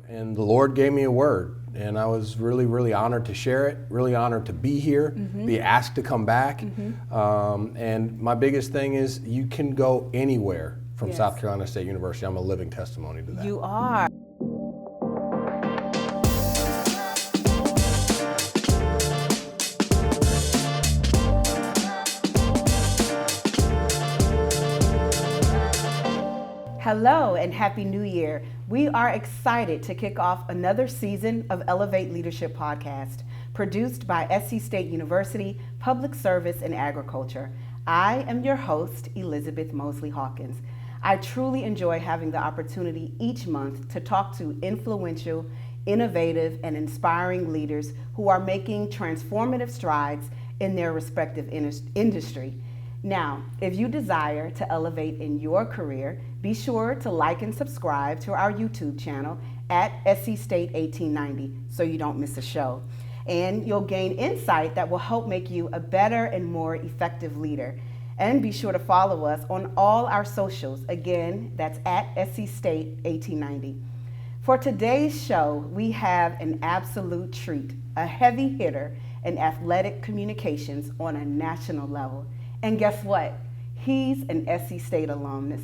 And the Lord gave me a word, and I was really, really honored to share it, really honored to be here, be asked to come back. And my biggest thing is you can go anywhere from South Carolina State University. I'm a living testimony to that. You are. Hello and Happy New Year. We are excited to kick off another season of Elevate Leadership Podcast, produced by SC State University Public Service and Agriculture. I am your host, Elizabeth Mosley Hawkins. I truly enjoy having the opportunity each month to talk to influential, innovative, and inspiring leaders who are making transformative strides in their respective industry. Now, if you desire to elevate in your career, be sure to like and subscribe to our YouTube channel at SC State 1890 so you don't miss a show. And you'll gain insight that will help make you a better and more effective leader. And be sure to follow us on all our socials. Again, that's at SC State 1890. For today's show, we have an absolute treat, a heavy hitter in athletic communications on a national level. And guess what? He's an SC State alumnus.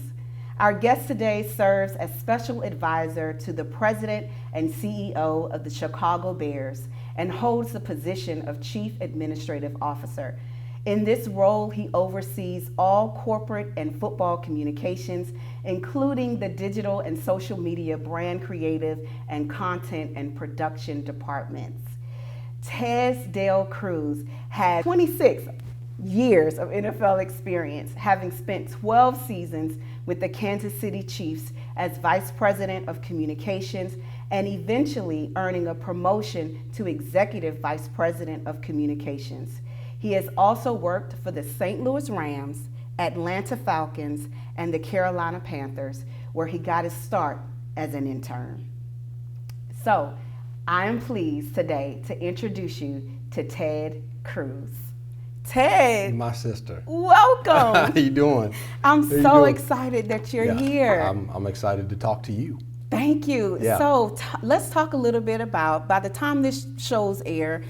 Our guest today serves as special advisor to the president and CEO of the Chicago Bears and holds the position of Chief Administrative Officer. In this role, he oversees all corporate and football communications, including the digital and social media brand creative and content and production departments. Dale Cruz has 26 years of NFL experience, having spent 12 seasons with the Kansas City Chiefs as Vice President of Communications and eventually earning a promotion to Executive Vice President of Communications. He has also worked for the St. Louis Rams, Atlanta Falcons, and the Carolina Panthers, where he got his start as an intern. So, I am pleased today to introduce you to Ted Cruz. Ted, My sister. Welcome. How you doing? I'm so excited that you're here. I'm excited to talk to you. Thank you. Yeah. So let's talk a little bit about, by the time this show's air,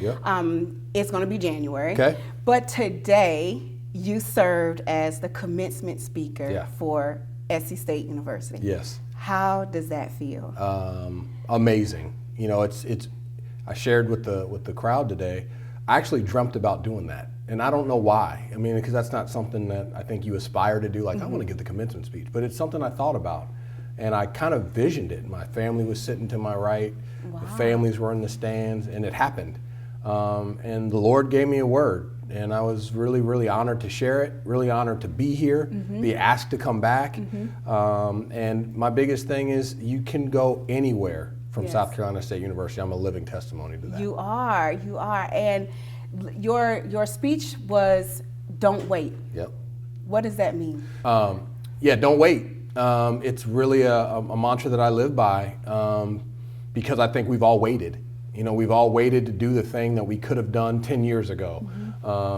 it's going to be January. Okay. But today, you served as the commencement speaker for SC State University. Yes. How does that feel? Amazing. You know, I shared with the crowd today, I actually dreamt about doing that. And I don't know why. I mean, because that's not something that I think you aspire to do. Like, I want to give the commencement speech. But it's something I thought about. And I kind of visioned it. My family was sitting to my right. Wow. The families were in the stands. And it happened. And the Lord gave me a word. And I was really, really honored to share it. Really honored to be here. Be asked to come back. And my biggest thing is you can go anywhere from South Carolina State University. I'm a living testimony to that. You are. And your speech was, don't wait. Yep. What does that mean? Don't wait. It's really a mantra that I live by because I think we've all waited. You know, we've all waited to do the thing that we could have done 10 years ago.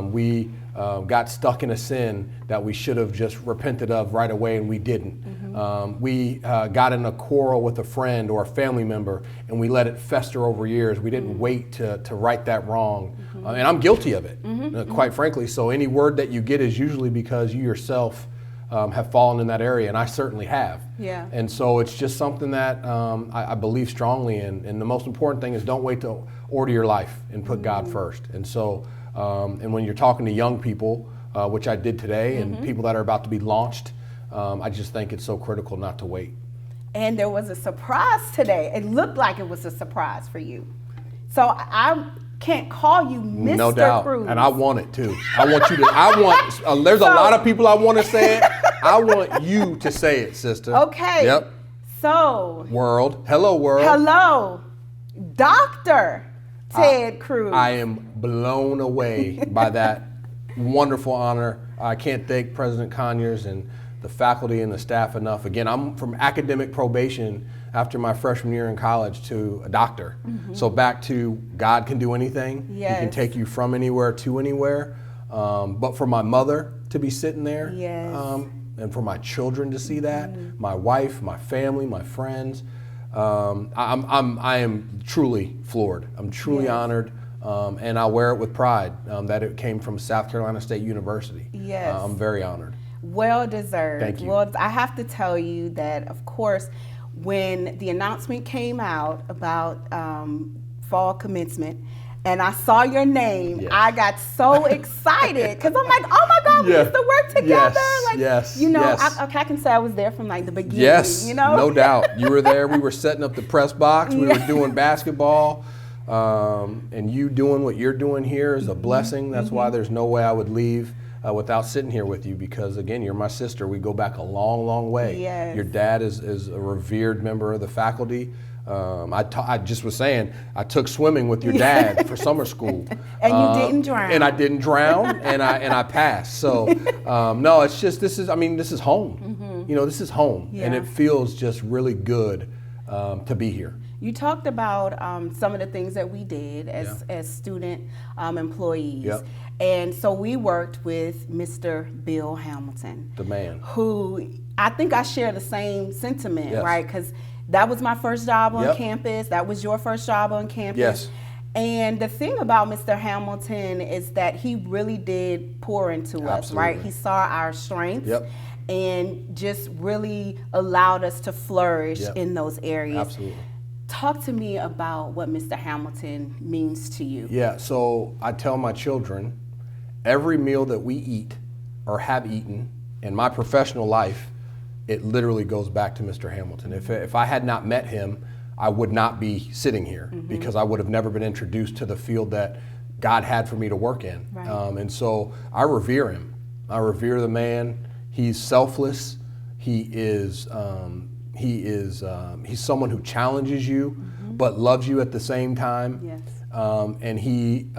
We got stuck in a sin that we should have just repented of right away, and we didn't. We got in a quarrel with a friend or a family member, and we let it fester over years. We didn't wait to right that wrong. And I'm guilty of it, quite frankly. So any word that you get is usually because you yourself have fallen in that area, and I certainly have. Yeah. And so it's just something that I believe strongly in. And the most important thing is don't wait to order your life and put God first. And so, and when you're talking to young people, which I did today, and people that are about to be launched, I just think it's so critical not to wait. And there was a surprise today. It looked like it was a surprise for you. So I can't call you Mr. No doubt. Cruz. And I want it too. I want you to, there's a lot of people I want to say it. I want you to say it, sister. Okay. Yep. So. World. Hello, world. Hello, Dr. Ted Cruz. I am blown away by that wonderful honor. I can't thank President Conyers and the faculty and the staff enough. Again, I'm from academic probation after my freshman year in college to a doctor. So back to God can do anything. Yes. He can take you from anywhere to anywhere. But for my mother to be sitting there, and for my children to see that, my wife, my family, my friends, I am truly floored. I'm truly honored, and I wear it with pride that it came from South Carolina State University. Yes. I'm very honored. Well deserved. Thank you. Well, I have to tell you that, of course, when the announcement came out about fall commencement, and I saw your name, Yes. I got so excited because I'm like, oh my God, we used to work together. Yes, You know, yes. I can say I was there from like the beginning. Yes, you know? no doubt. You were there. We were setting up the press box. We were doing basketball. And you doing what you're doing here is a blessing. That's why there's no way I would leave without sitting here with you, because again, you're my sister. We go back a long, long way. Yes. Your dad is a revered member of the faculty. I just was saying, I took swimming with your dad for summer school. And you didn't drown. And I didn't drown, and I passed. So no, it's just, this is home. You know, this is home, and it feels just really good to be here. You talked about some of the things that we did as student employees. Yep. And so we worked with Mr. Bill Hamilton. The man. Who I think I share the same sentiment, Yes. right? Because that was my first job on Yep. campus. That was your first job on campus. Yes. And the thing about Mr. Hamilton is that he really did pour into us, right? Absolutely. He saw our strengths. Yep. And just really allowed us to flourish Yep. in those areas. Absolutely. Talk to me about what Mr. Hamilton means to you. Yeah, so I tell my children, every meal that we eat or have eaten in my professional life, it literally goes back to Mr. Hamilton. If I had not met him, I would not be sitting here because I would have never been introduced to the field that God had for me to work in. Right. And so I revere him. I revere the man. He's selfless. He's someone who challenges you, but loves you at the same time. Yes. And he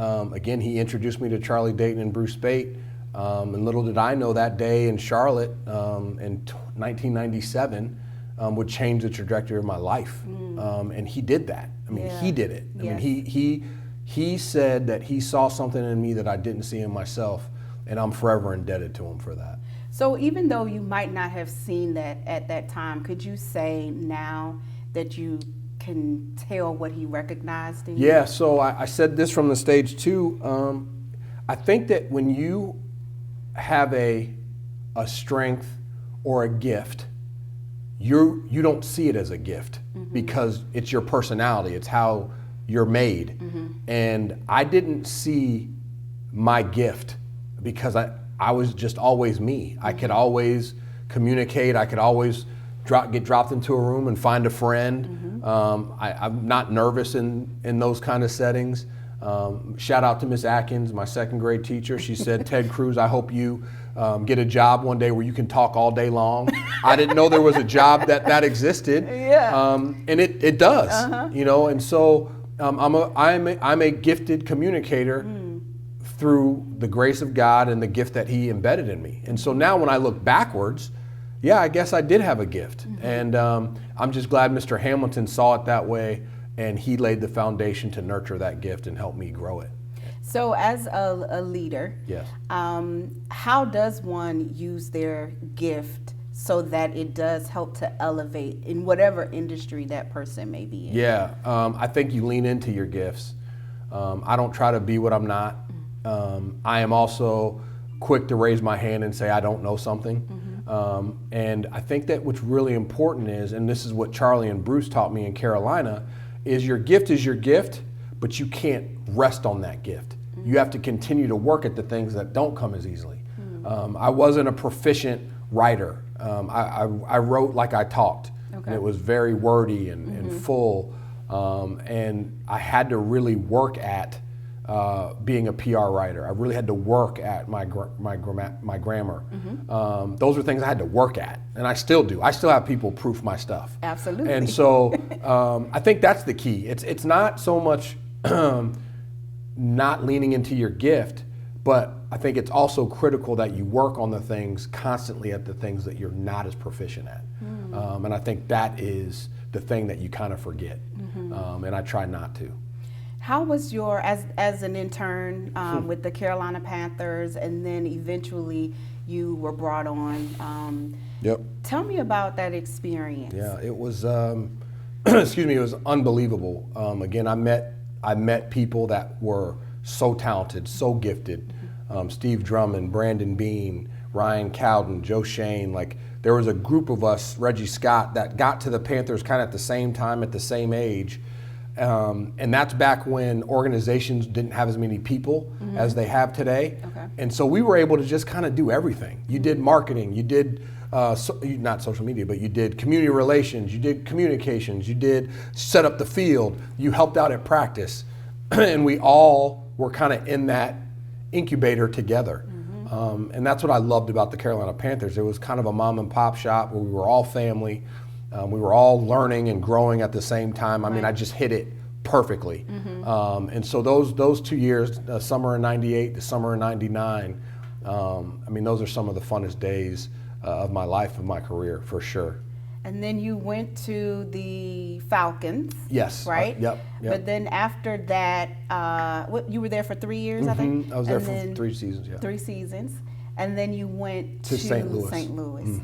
introduced me to Charlie Dayton and Bruce Spate. And little did I know that day in Charlotte in 1997 would change the trajectory of my life. And he did that. I mean, he did it. I mean, he said that he saw something in me that I didn't see in myself, and I'm forever indebted to him for that. So even though you might not have seen that at that time, could you say now that you can tell what he recognized in you? Yeah, so I said this from the stage too. I think that when you have a strength or a gift, you don't see it as a gift because it's your personality, it's how you're made. And I didn't see my gift because I was just always me. I could always communicate, I could always get dropped into a room and find a friend. I'm not nervous in those kind of settings. Shout out to Miss Atkins, my second grade teacher. She said, Ted Cruz, I hope you get a job one day where you can talk all day long. I didn't know there was a job that existed. And it does, you know, and so I'm a gifted communicator through the grace of God and the gift that he embedded in me. And so now when I look backwards, yeah, I guess I did have a gift. And I'm just glad Mr. Hamilton saw it that way, and he laid the foundation to nurture that gift and help me grow it. So as a leader, Yes. How does one use their gift so that it does help to elevate in whatever industry that person may be in? Yeah, I think you lean into your gifts. I don't try to be what I'm not. I am also quick to raise my hand and say I don't know something. And I think that what's really important is, and this is what Charlie and Bruce taught me in Carolina, is your gift, but you can't rest on that gift. You have to continue to work at the things that don't come as easily. I wasn't a proficient writer. I wrote like I talked. And it was very wordy and full. And I had to really work at being a PR writer. I really had to work at my grammar. Those are things I had to work at, and I still do. I still have people proof my stuff. Absolutely. And so I think that's the key. It's not so much not leaning into your gift, but I think it's also critical that you work on the things constantly at the things that you're not as proficient at. And I think that is the thing that you kind of forget. And I try not to. How was your, as an intern with the Carolina Panthers, and then eventually you were brought on? Yep. Tell me about that experience. Yeah, it was excuse me, it was unbelievable. Again, I met people that were so talented, so gifted. Steve Drummond, Brandon Bean, Ryan Cowden, Joe Shane. Like, there was a group of us, Reggie Scott, that got to the Panthers kind of at the same time, at the same age. And that's back when organizations didn't have as many people as they have today. Okay. And so we were able to just kind of do everything. You did marketing, you did not social media, but you did community relations, you did communications, you did set up the field, you helped out at practice. And we all were kind of in that incubator together. And that's what I loved about the Carolina Panthers. It was kind of a mom and pop shop where we were all family. We were all learning and growing at the same time. I mean, I just hit it perfectly. And so those 2 years, summer in '98 to summer in '99, I mean, those are some of the funnest days of my life, of my career, for sure. And then you went to the Falcons. Yes. Right? Yep. But then after that, you were there for 3 years, I think? I was there for 3 seasons, yeah. 3 seasons. And then you went to St. Louis. St. Louis.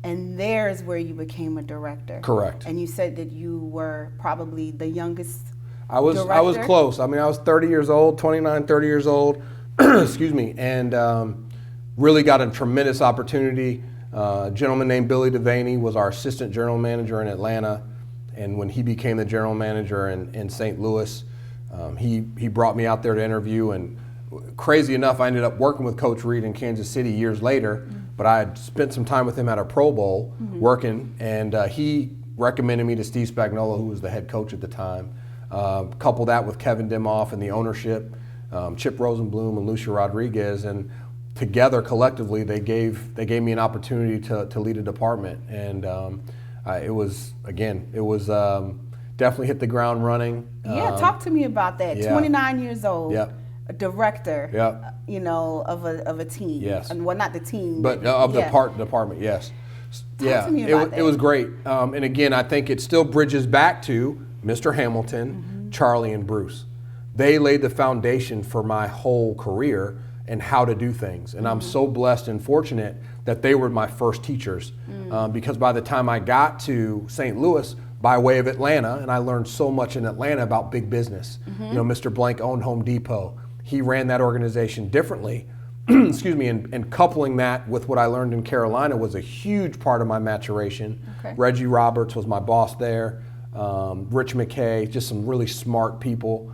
And there's where you became a director. Correct. And you said that you were probably the youngest I was director? close. I mean, I was 30 years old, 29, 30 years old, excuse me, and really got a tremendous opportunity. A gentleman named Billy Devaney was our assistant general manager in Atlanta, and when he became the general manager in St. Louis, he brought me out there to interview, and crazy enough, I ended up working with Coach Reed in Kansas City years later, but I had spent some time with him at a Pro Bowl working, and he recommended me to Steve Spagnuolo, who was the head coach at the time. Couple that with Kevin Dimhoff and the ownership, Chip Rosenblum and Lucia Rodriguez, and together, collectively, they gave me an opportunity to lead a department, and it was definitely hit the ground running. Yeah, talk to me about that. Yeah. 29 years old, Yep. a director, Yep. of a team. Yes. And, well, not the team, But of the yeah. department, yes. Talk to me about that. It was great. And again, I think it still bridges back to Mr. Hamilton, Charlie, and Bruce. They laid the foundation for my whole career and how to do things. And I'm so blessed and fortunate that they were my first teachers. Because by the time I got to St. Louis, by way of Atlanta, and I learned so much in Atlanta about big business. You know, Mr. Blank owned Home Depot. He ran that organization differently. Excuse me, and coupling that with what I learned in Carolina was a huge part of my maturation. Okay. Reggie Roberts was my boss there. Rich McKay, just some really smart people.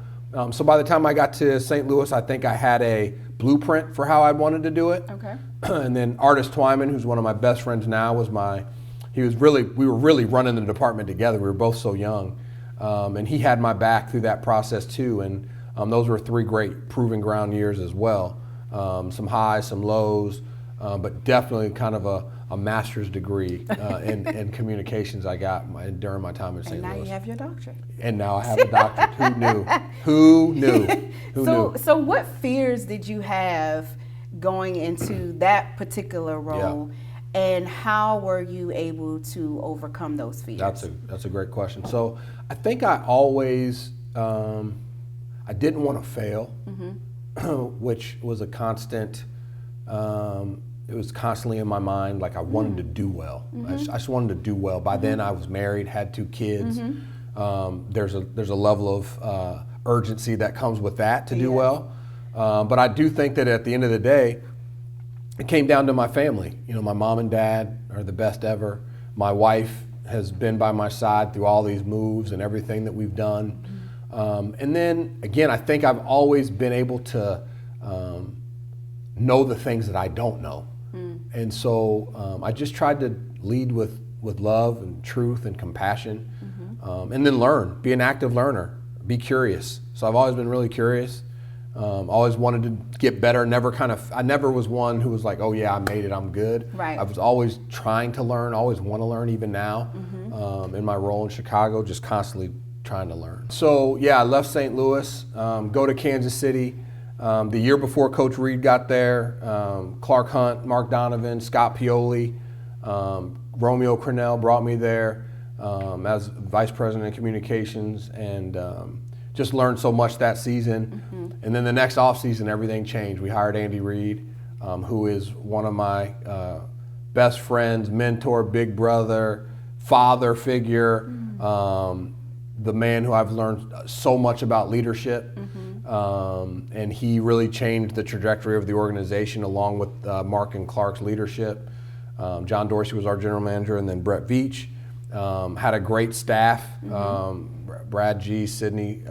So by the time I got to St. Louis, I think I had a blueprint for how I wanted to do it. Okay. And then Artis Twyman, who's one of my best friends now, we were really running the department together. We were both so young. And he had my back through that process too. And those were 3 great proving ground years as well. Some highs, some lows, but definitely kind of a master's degree in communications I got during my time in St. Louis. And now you have your doctorate. And now I have a doctorate. Who knew? Who knew? Who knew? So what fears did you have going into that particular role, and how were you able to overcome those fears? That's a great question. So I think I always I didn't want to fail, which was a constant. It was constantly in my mind. Like I wanted to do well. I just wanted to do well. By then I was married, had 2 kids. There's a level of urgency that comes with that to do well. But I do think that at the end of the day, it came down to my family. You know, my mom and dad are the best ever. My wife has been by my side through all these moves and everything that we've done. And then again, I think I've always been able to know the things that I don't know. And so I just tried to lead with love and truth and compassion, and then learn, be an active learner, be curious. So I've always been really curious. Always wanted to get better. I never was one who was like, oh yeah, I made it, I'm good. Right. I was always trying to learn, always want to learn, even now in my role in Chicago, just constantly trying to learn. So yeah, I left St. Louis, go to Kansas City. The year before Coach Reed got there, Clark Hunt, Mark Donovan, Scott Pioli, Romeo Crennel brought me there as Vice President of Communications, and just learned so much that season. And then the next offseason, everything changed. We hired Andy Reid, who is one of my best friends, mentor, big brother, father figure. The man who I've learned so much about leadership, and he really changed the trajectory of the organization along with Mark and Clark's leadership. John Dorsey was our general manager, and then Brett Veach. Had a great staff, Brad G, Sydney,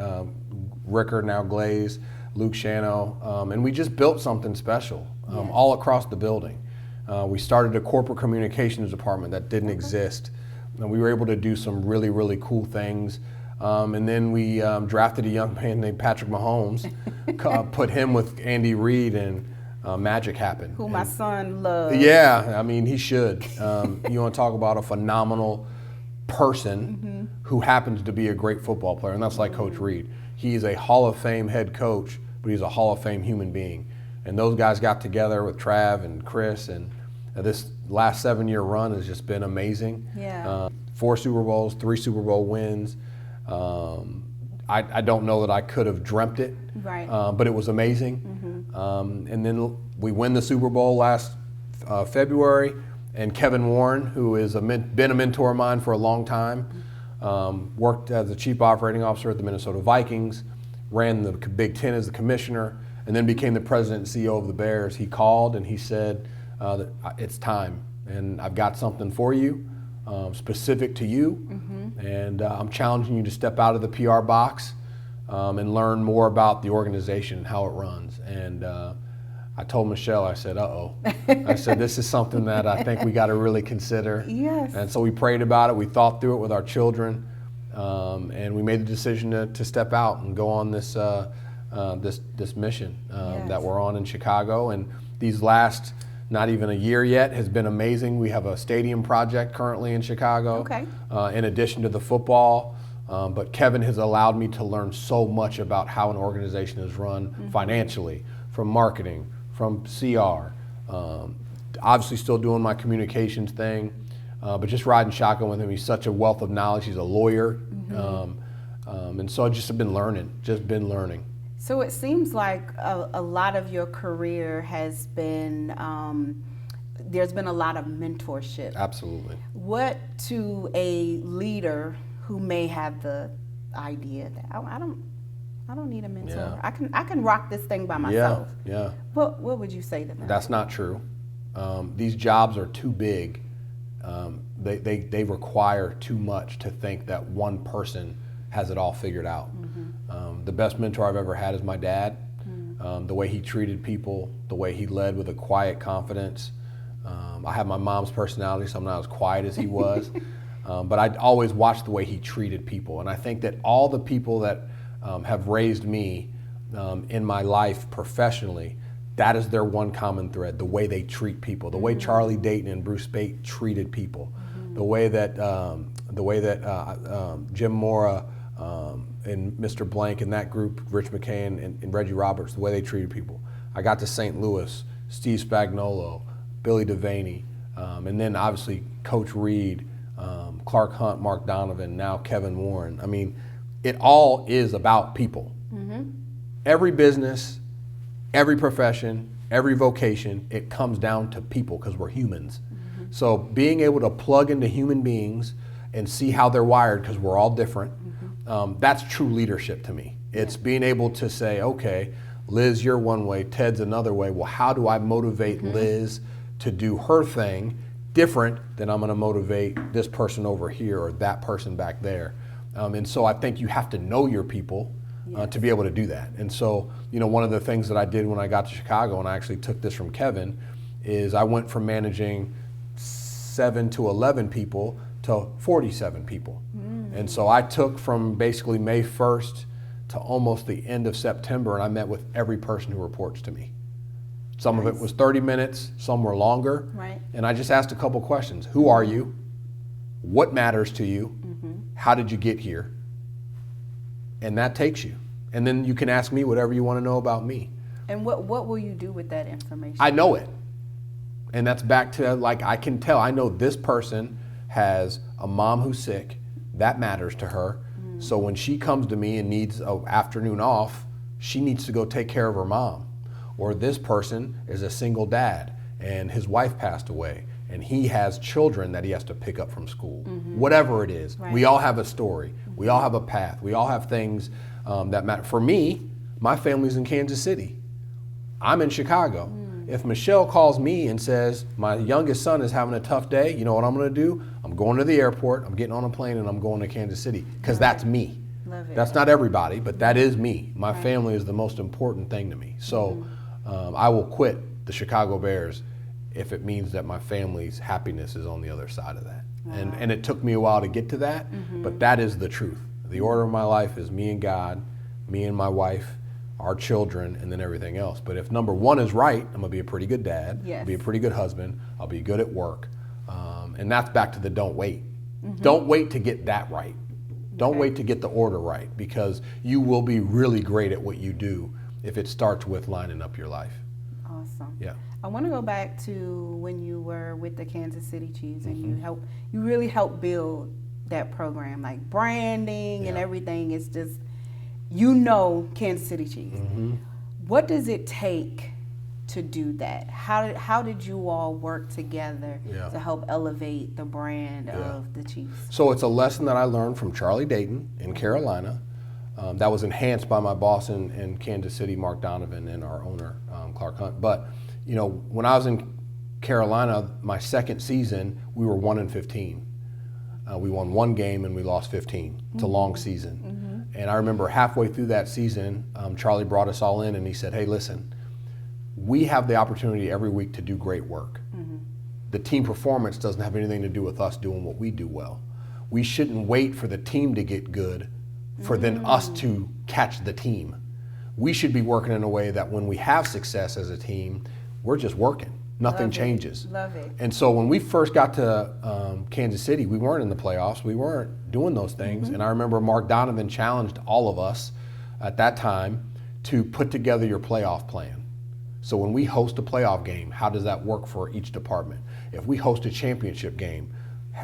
Ricker, now Glaze, Luke Shano, and we just built something special all across the building. We started a corporate communications department that didn't exist, and we were able to do some really, really cool things. And then we drafted a young man named Patrick Mahomes, put him with Andy Reid, and magic happened. Who my son loves. Yeah, I mean, he should. You want to talk about a phenomenal person who happens to be a great football player, and that's like Coach Reid. He's a Hall of Fame head coach, but he's a Hall of Fame human being. And those guys got together with Trav and Chris, and this last 7-year run has just been amazing. Yeah. 4 Super Bowls, 3 Super Bowl wins. I don't know that I could have dreamt it, Right. But it was amazing. And then we win the Super Bowl last February, and Kevin Warren, who is been a mentor of mine for a long time, worked as the chief operating officer at the Minnesota Vikings, ran the Big Ten as the commissioner, and then became the president and CEO of the Bears. He called and he said, it's time, and I've got something for you, specific to you, and I'm challenging you to step out of the PR box and learn more about the organization and how it runs. And I told Michelle, I said, uh-oh. I said, this is something that I think we got to really consider. Yes. And so we prayed about it, we thought through it with our children, and we made the decision to step out and go on this this mission that we're on in Chicago. And these last, not even a year yet, has been amazing. We have a stadium project currently in Chicago, Okay. In addition to the football. But Kevin has allowed me to learn so much about how an organization is run financially, from marketing, from CR, obviously still doing my communications thing, but just riding shotgun with him. He's such a wealth of knowledge. He's a lawyer. And so I just have been learning. So it seems like a lot of your career has been, there's been a lot of mentorship. Absolutely. What to a leader who may have the idea that I don't need a mentor. Yeah. I can rock this thing by myself. Yeah. What would you say to that? That's not true. These jobs are too big. They require too much to think that one person has it all figured out. The best mentor I've ever had is my dad. The way he treated people, the way he led with a quiet confidence. I have my mom's personality, so I'm not as quiet as he was. But I always watched the way he treated people. And I think that all the people that have raised me in my life professionally, that is their one common thread, the way they treat people, the way Charlie Dayton and Bruce Spate treated people, the way that Jim Mora and Mr. Blank and that group, Rich McCain and Reggie Roberts, the way they treated people. I got to St. Louis, Steve Spagnuolo, Billy Devaney, and then obviously Coach Reid, Clark Hunt, Mark Donovan, now Kevin Warren. I mean, it all is about people. Every business, every profession, every vocation, it comes down to people because we're humans. So being able to plug into human beings and see how they're wired, because we're all different, that's true leadership to me. It's being able to say, okay, Liz, you're one way, Ted's another way. Well, how do I motivate Liz to do her thing different than I'm going to motivate this person over here or that person back there? And so I think you have to know your people to be able to do that. And so, one of the things that I did when I got to Chicago, and I actually took this from Kevin, is I went from managing 7 to 11 people to 47 people. And so I took from basically May 1st to almost the end of September, and I met with every person who reports to me. Some of it was 30 minutes, some were longer. Right. And I just asked a couple questions. Who are you? What matters to you? How did you get here? And that takes you. And then you can ask me whatever you want to know about me. And what will you do with that information? I know it. And that's back to, I can tell. I know this person has a mom who's sick. That matters to her. So when she comes to me and needs an afternoon off, she needs to go take care of her mom. Or this person is a single dad and his wife passed away and he has children that he has to pick up from school. Whatever it is, Right. we all have a story. We all have a path. We all have things that matter. For me, my family's in Kansas City. I'm in Chicago. If Michelle calls me and says, my youngest son is having a tough day, you know what I'm gonna do? I'm going to the airport, I'm getting on a plane, and I'm going to Kansas City, because that's me. Love it. That's not everybody, but that is me. My family is the most important thing to me. So I will quit the Chicago Bears if it means that my family's happiness is on the other side of that. And it took me a while to get to that, but that is the truth. The order of my life is me and God, me and my wife, our children, and then everything else. But if number one is right, I'm gonna be a pretty good dad, Yes. I'll be a pretty good husband, I'll be good at work. And that's back to the don't wait. Don't wait to get that right. Don't wait to get the order right, because you will be really great at what you do if it starts with lining up your life. Awesome. Yeah. I want to go back to when you were with the Kansas City Chiefs, and you really helped build that program, like branding and Yeah. everything. It's just, Kansas City Chiefs. What does it take to do that? How did you all work together Yeah. to help elevate the brand of the Chiefs? So it's a lesson that I learned from Charlie Dayton in Carolina, that was enhanced by my boss in Kansas City, Mark Donovan, and our owner, Clark Hunt. But, when I was in Carolina, my second season, we were 1-15. We won one game and we lost 15. It's a long season. And I remember halfway through that season, Charlie brought us all in and he said, hey, listen, we have the opportunity every week to do great work. The team performance doesn't have anything to do with us doing what we do well. We shouldn't wait for the team to get good for then us to catch the team. We should be working in a way that when we have success as a team, we're just working. Nothing changes. Love it. And so when we first got to Kansas City, we weren't in the playoffs. We weren't doing those things. And I remember Mark Donovan challenged all of us at that time to put together your playoff plan. So when we host a playoff game, how does that work for each department? If we host a championship game,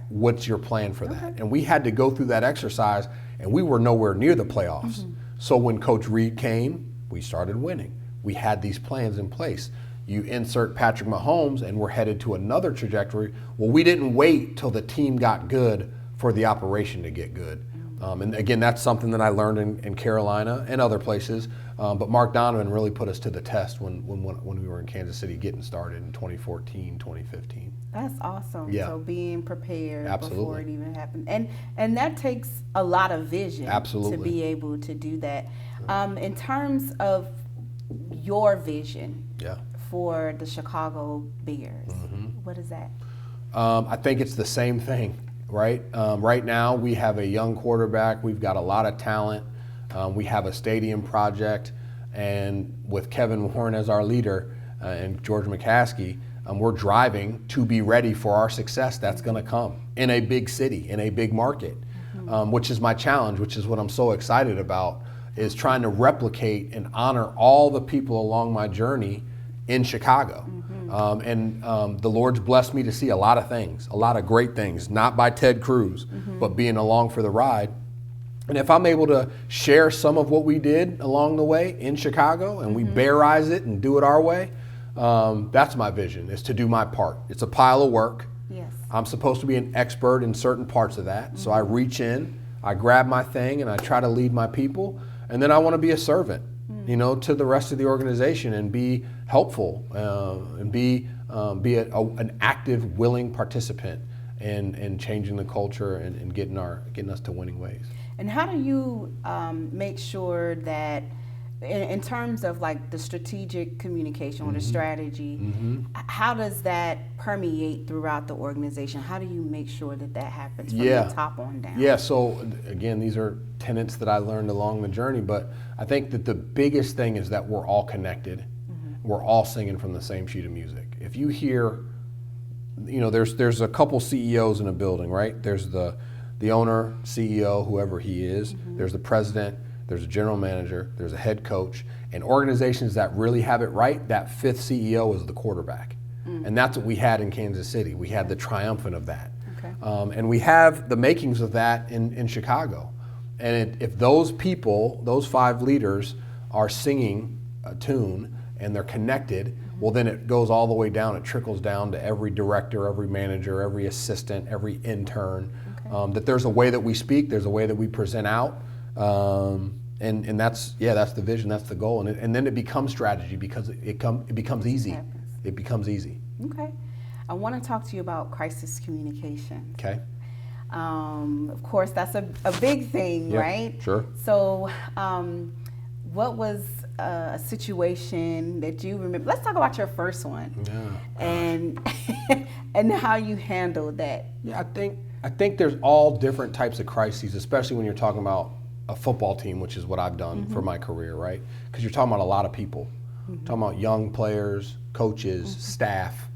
what's your plan for that? And we had to go through that exercise, and we were nowhere near the playoffs. So when Coach Reed came, we started winning. We had these plans in place. You insert Patrick Mahomes, and we're headed to another trajectory. Well, we didn't wait till the team got good for the operation to get good. And again, that's something that I learned in Carolina and other places. But Mark Donovan really put us to the test when we were in Kansas City getting started in 2014, 2015. That's awesome. Yeah. So being prepared before Absolutely. it even happened. And that takes a lot of vision Absolutely. to be able to do that. In terms of your vision Yeah. for the Chicago Bears, what is that? I think it's the same thing, right? Right now, we have a young quarterback. We've got a lot of talent. We have a stadium project. And with Kevin Warren as our leader and George McCaskey, we're driving to be ready for our success that's going to come in a big city, in a big market, which is my challenge, which is what I'm so excited about, is trying to replicate and honor all the people along my journey in Chicago. The Lord's blessed me to see a lot of things, a lot of great things, not by Ted Cruz, but being along for the ride. And if I'm able to share some of what we did along the way in Chicago and we bearize it and do it our way, that's my vision, is to do my part. It's a pile of work. Yes. I'm supposed to be an expert in certain parts of that. So I reach in, I grab my thing, and I try to lead my people. And then I want to be a servant, to the rest of the organization and be helpful and be an active, willing participant in changing the culture and getting us to winning ways. And how do you make sure that, in terms of like the strategic communication or the strategy, how does that permeate throughout the organization? How do you make sure that happens from the top on down? Yeah, so again, these are tenets that I learned along the journey, but I think that the biggest thing is that we're all connected. We're all singing from the same sheet of music. If you hear, there's a couple CEOs in a building, right? There's the owner, CEO, whoever he is. There's the president. There's a general manager, there's a head coach, and organizations that really have it right, that fifth CEO is the quarterback. And that's what we had in Kansas City. We had the triumphant of that. Okay. And we have the makings of that in Chicago. And if those people, those five leaders, are singing a tune and they're connected, well, then it goes all the way down. It trickles down to every director, every manager, every assistant, every intern. That there's a way that we speak, there's a way that we present out, and that's the vision, that's the goal, and then it becomes strategy because it becomes easy. It becomes easy. Okay, I want to talk to you about crisis communication. Okay. Of course, that's a big thing, right? Sure. So, what was a situation that you remember? Let's talk about your first one. Yeah. And how you handled that. Yeah, I think there's all different types of crises, especially when you're talking about a football team, which is what I've done for my career, right? Because you're talking about a lot of people. Talking about young players, coaches, staff,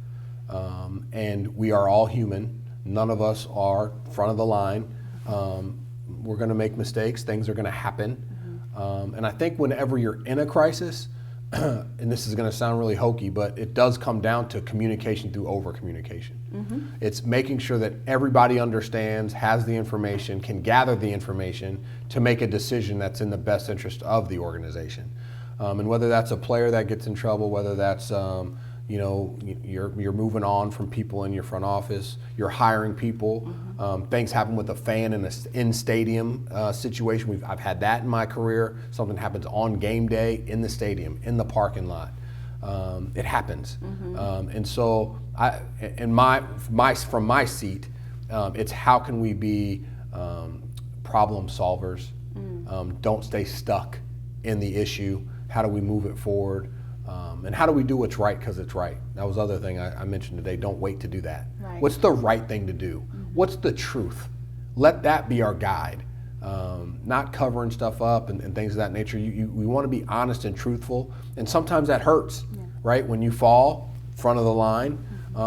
and we are all human. None of us are front of the line. We're going to make mistakes. Things are going to happen. And I think whenever you're in a crisis, and this is going to sound really hokey, but it does come down to communication through over-communication. It's making sure that everybody understands, has the information, can gather the information to make a decision that's in the best interest of the organization. And whether that's a player that gets in trouble, whether that's you're moving on from people in your front office, you're hiring people. Things happen with a fan in an in-stadium situation. I've had that in my career. Something happens on game day in the stadium, in the parking lot. It happens. And so from my seat, it's how can we be problem solvers? Don't stay stuck in the issue. How do we move it forward? And how do we do what's right because it's right? That was the other thing I mentioned today. Don't wait to do that. Right. What's the right thing to do? What's the truth? Let that be our guide. Not covering stuff up and things of that nature. We want to be honest and truthful. And sometimes that hurts, right? When you fall front of the line,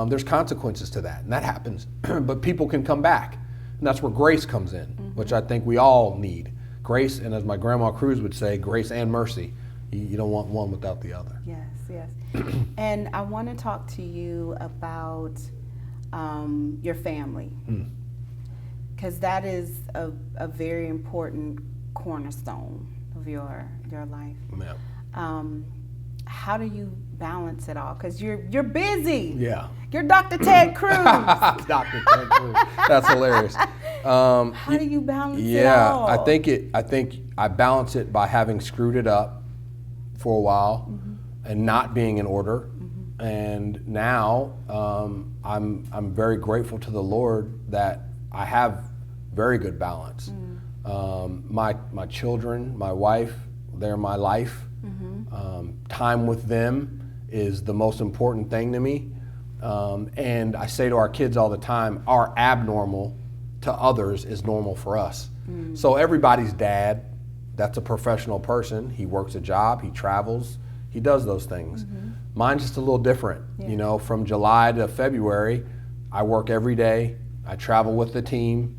there's consequences to that. And that happens. But people can come back. And that's where grace comes in, which I think we all need. Grace, and as my grandma Cruz would say, grace and mercy. You don't want one without the other. Yes, yes. And I want to talk to you about your family, because that is a very important cornerstone of your life. Yeah. How do you balance it all? Because you're busy. Yeah. You're Dr. Ted Cruz. Dr. Ted Cruz. That's hilarious. How do you balance it all? I think I balance it by having screwed it up for a while and not being in order. And now I'm very grateful to the Lord that I have very good balance. My children, my wife, they're my life. Time with them is the most important thing to me. And I say to our kids all the time, our abnormal to others is normal for us. So everybody's dad, that's a professional person. He works a job, he travels, he does those things. Mine's just a little different. You know, from July to February, I work every day. I travel with the team.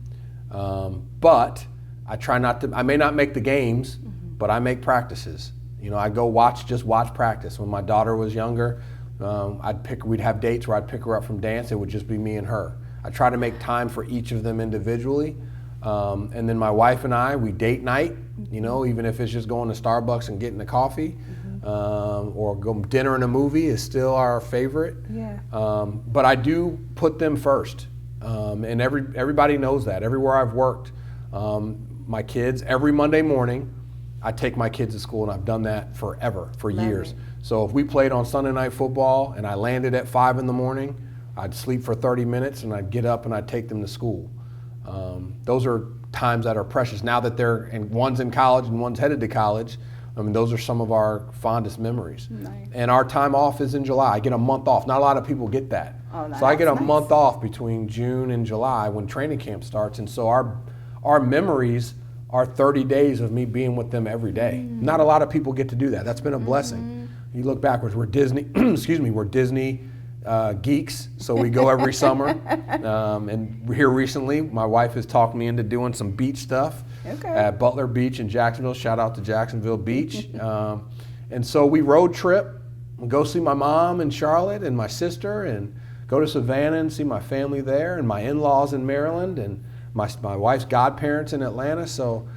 But I try not to, I may not make the games, but I make practices. You know, I go watch practice. When my daughter was younger, we'd have dates where I'd pick her up from dance. It would just be me and her. I try to make time for each of them individually. And then my wife and I, we date night, you know, even if it's just going to Starbucks and getting a coffee, or go dinner and a movie is still our favorite. Yeah. But I do put them first. And everybody knows that. Everywhere I've worked, my kids, every Monday morning, I take my kids to school, and I've done that forever, for years. So if we played on Sunday Night Football and I landed at 5 in the morning, I'd sleep for 30 minutes and I'd get up and I'd take them to school. Those are times that are precious. Now that one's in college and one's headed to college, I mean, those are some of our fondest memories. Nice. And our time off is in July. I get a month off. Not a lot of people get that. Oh, so I get a month off between June and July when training camp starts. And so our memories are 30 days of me being with them every day. Not a lot of people get to do that. That's been a blessing. You look backwards, we're Disney, we're Disney geeks, so we go every summer. And here recently, my wife has talked me into doing some beach stuff at Butler Beach in Jacksonville. Shout out to Jacksonville Beach. And so we road trip, go see my mom in Charlotte and my sister, and go to Savannah and see my family there, and my in-laws in Maryland, and my wife's godparents in Atlanta. So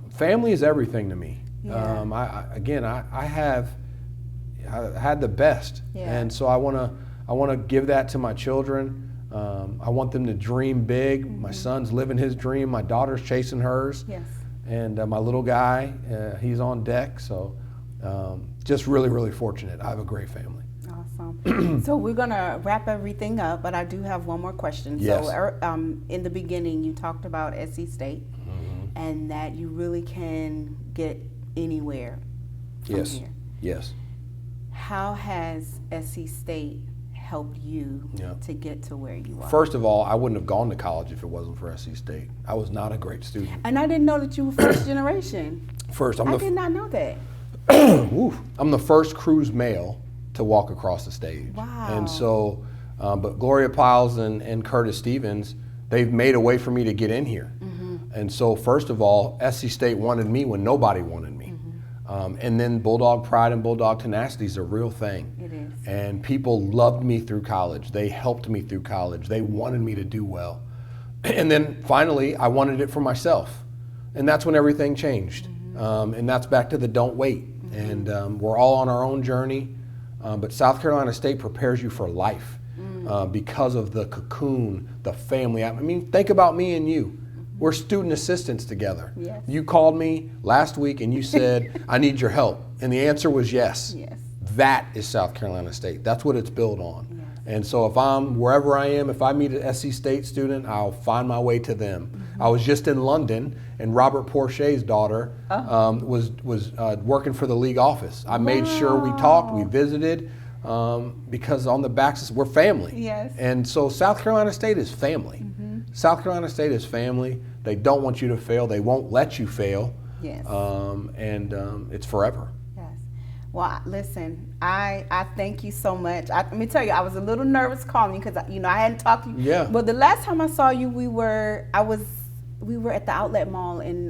family is everything to me. Yeah. I have, I had the best. Yeah. And so I want to give that to my children. I want them to dream big. My son's living his dream. My daughter's chasing hers. Yes. And my little guy, he's on deck. So just really, really fortunate. I have a great family. Awesome. So we're going to wrap everything up, but I do have one more question. Yes. So in the beginning, you talked about SC State and that you really can get anywhere from Yes. here. Yes. How has SC State helped you to get to where you are? First of all, I wouldn't have gone to college if it wasn't for SC State. I was not a great student. And I didn't know that you were first generation. I did not know that. I'm the first cruise male to walk across the stage. Wow. And so, but Gloria Piles and Curtis Stevens, they've made a way for me to get in here. And so, first of all, SC State wanted me when nobody wanted me. And then Bulldog Pride and Bulldog Tenacity is a real thing. It is. And people loved me through college. They helped me through college. They wanted me to do well. And then finally, I wanted it for myself. And that's when everything changed. And that's back to the don't wait. And we're all on our own journey. But South Carolina State prepares you for life because of the cocoon, the family. I mean, think about me and you. We're student assistants together. Yes. You called me last week and you said, I need your help. And the answer was yes. Yes. That is South Carolina State. That's what it's built on. Yes. And so if I'm wherever I am, if I meet an SC State student, I'll find my way to them. I was just in London and Robert Porche's daughter was working for the league office. I made sure we talked, we visited, because on the backs, we're family. Yes. And so South Carolina State is family. South Carolina State is family. They don't want you to fail. They won't let you fail. Yes. It's forever. Yes. Well, listen, I thank you so much. Let me tell you, I was a little nervous calling you because I hadn't talked to you. Yeah. But the last time I saw you, we were at the outlet mall in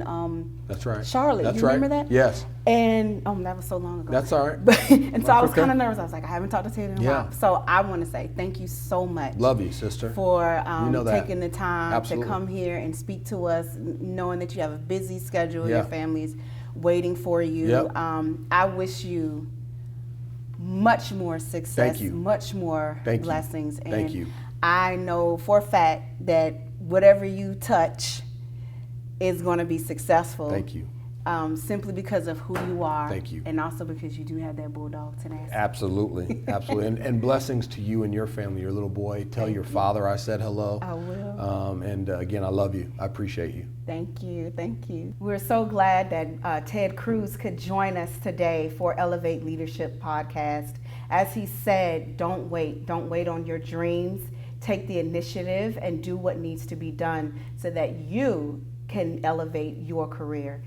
That's right. Charlotte. That's you right. remember that? Yes. And that was so long ago. That's all right. And so I was okay. kind of nervous. I was like, I haven't talked to Ted in a while. So I want to say thank you so much. Love you, sister. For You know that. taking the time Absolutely. to come here and speak to us, knowing that you have a busy schedule, Yeah. your family's waiting for you. Yep. I wish you much more success, Thank you. much more Thank you. blessings. And Thank you. I know for a fact that whatever you touch is going to be successful. Thank you. Simply because of who you are. Thank you. And also because you do have that bulldog tenacity. Absolutely. Absolutely. And blessings to you and your family, your little boy. Tell your father I said hello. I will. Again, I love you. I appreciate you. Thank you. Thank you. We're so glad that Ted Cruz could join us today for Elevate Leadership Podcast. As he said, don't wait. Don't wait on your dreams. Take the initiative and do what needs to be done so that you can elevate your career.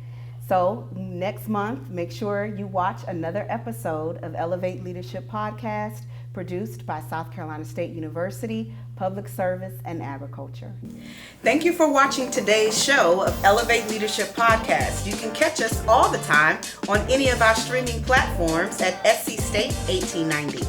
So next month, make sure you watch another episode of Elevate Leadership Podcast, produced by South Carolina State University, Public Service and Agriculture. Thank you for watching today's show of Elevate Leadership Podcast. You can catch us all the time on any of our streaming platforms at SC State 1890.